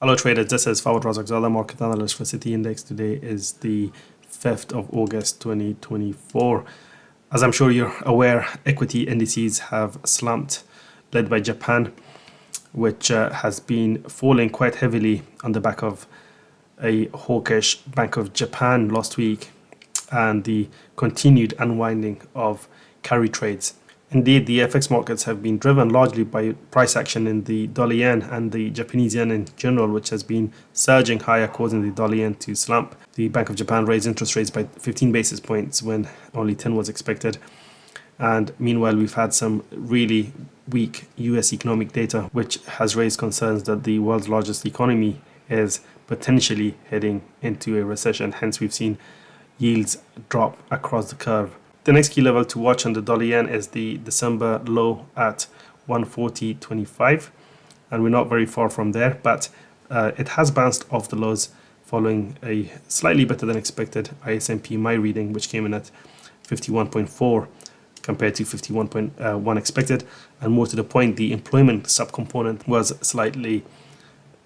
Hello traders, this is Fawad Razakzada, market analyst for City Index. Today is the 5th of August 2024. As I'm sure you're aware, equity indices have slumped, led by Japan, which has been falling quite heavily on the back of a hawkish Bank of Japan last week and the continued unwinding of carry trades. Indeed, the FX markets have been driven largely by price action in the dollar yen and the Japanese yen in general, which has been surging higher, causing the dollar yen to slump. The Bank of Japan raised interest rates by 15 basis points when only 10 was expected. And meanwhile, we've had some really weak US economic data, which has raised concerns that the world's largest economy is potentially heading into a recession. Hence, we've seen yields drop across the curve. The next key level to watch on the dollar yen is the December low at 140.25, and we're not very far from there, but it has bounced off the lows following a slightly better than expected ISMP MI reading, which came in at 51.4 compared to 51.1 expected, and more to the point, the employment subcomponent was slightly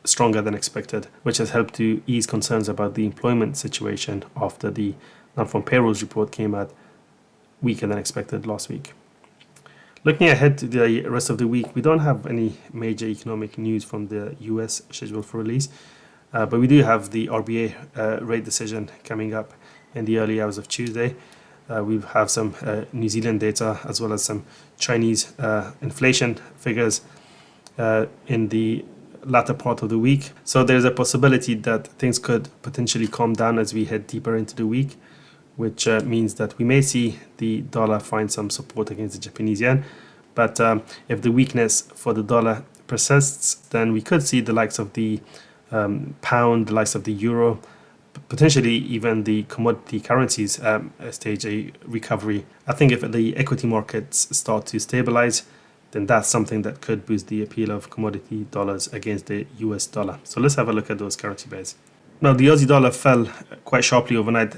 stronger than expected, which has helped to ease concerns about the employment situation after the non-farm payrolls report came out weaker than expected last week. Looking ahead to the rest of the week, we don't have any major economic news from the US scheduled for release, but we do have the RBA rate decision coming up in the early hours of Tuesday. We have some New Zealand data as well as some Chinese inflation figures in the latter part of the week. So there's a possibility that things could potentially calm down as we head deeper into the week, which means that we may see the dollar find some support against the Japanese yen. But if the weakness for the dollar persists, then we could see the likes of the pound, the likes of the euro, potentially even the commodity currencies stage a recovery. I think if the equity markets start to stabilize, then that's something that could boost the appeal of commodity dollars against the US dollar. So let's have a look at those currency pairs. Now, the Aussie dollar fell quite sharply overnight,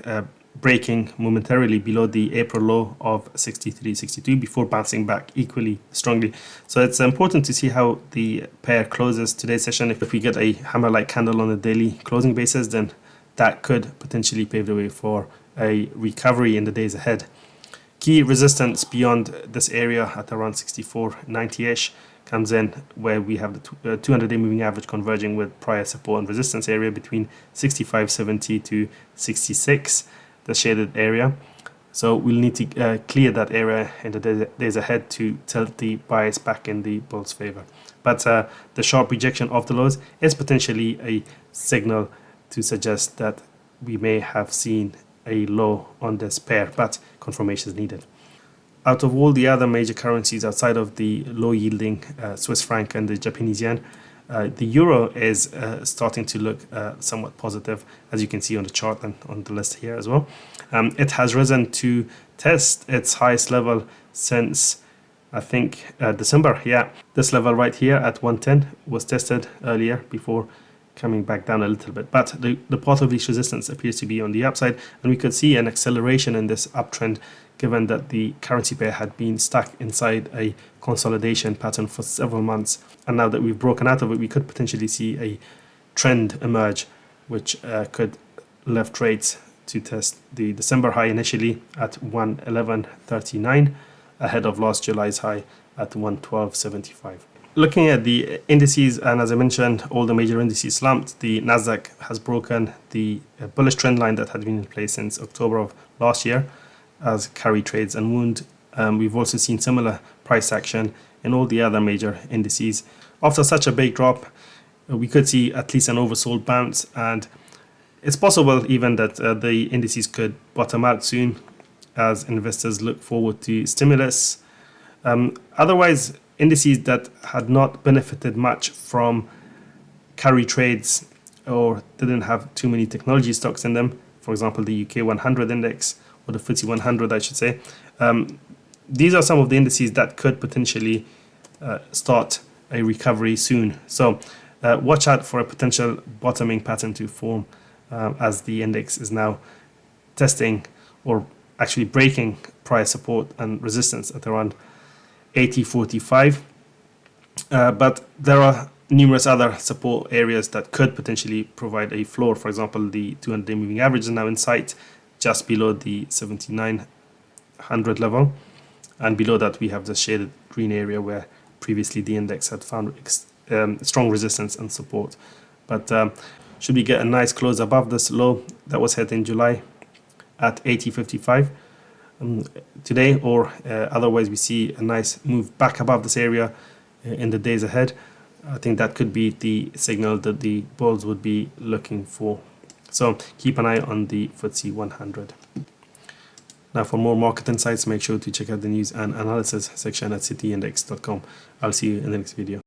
breaking momentarily below the April low of 63.62 before bouncing back equally strongly. So it's important to see how the pair closes today's session. If we get a hammer-like candle on a daily closing basis, then that could potentially pave the way for a recovery in the days ahead. Key resistance beyond this area at around 64.90-ish comes in where we have the 200-day moving average converging with prior support and resistance area between 65.70 to 66. The shaded area. So we'll need to clear that area in the days ahead to tilt the bias back in the bull's favor. But the sharp rejection of the lows is potentially a signal to suggest that we may have seen a low on this pair, but confirmation is needed. Out of all the other major currencies outside of the low yielding Swiss franc and the Japanese yen, the euro is starting to look somewhat positive, as you can see on the chart and on the list here as well. It has risen to test its highest level since, I think, December. Yeah, this level right here at 110 was tested earlier before coming back down a little bit. But the path of least resistance appears to be on the upside, and we could see an acceleration in this uptrend given that the currency pair had been stuck inside a consolidation pattern for several months. And now that we've broken out of it, we could potentially see a trend emerge, which could lift rates to test the December high initially at 111.39, ahead of last July's high at 112.75. Looking at the indices, and as I mentioned, all the major indices slumped. The Nasdaq has broken the bullish trend line that had been in place since October of last year as carry trades unwound. We've also seen similar price action in all the other major indices. After such a big drop, we could see at least an oversold bounce, and it's possible even that the indices could bottom out soon as investors look forward to stimulus. Otherwise, indices that had not benefited much from carry trades or didn't have too many technology stocks in them, for example, the UK 100 index, or the FTSE 100, I should say. These are some of the indices that could potentially start a recovery soon. So watch out for a potential bottoming pattern to form as the index is now testing or actually breaking prior support and resistance at around 80.45. But there are numerous other support areas that could potentially provide a floor. For example, the 200-day moving average is now in sight just below the 7900 level, and below that we have the shaded green area where previously the index had found strong resistance and support. But should we get a nice close above this low that was hit in July at 80.55 today, or otherwise we see a nice move back above this area in the days ahead, I think that could be the signal that the bulls would be looking for. So keep an eye on the FTSE 100. Now, for more market insights, make sure to check out the news and analysis section at cityindex.com. I'll see you in the next video.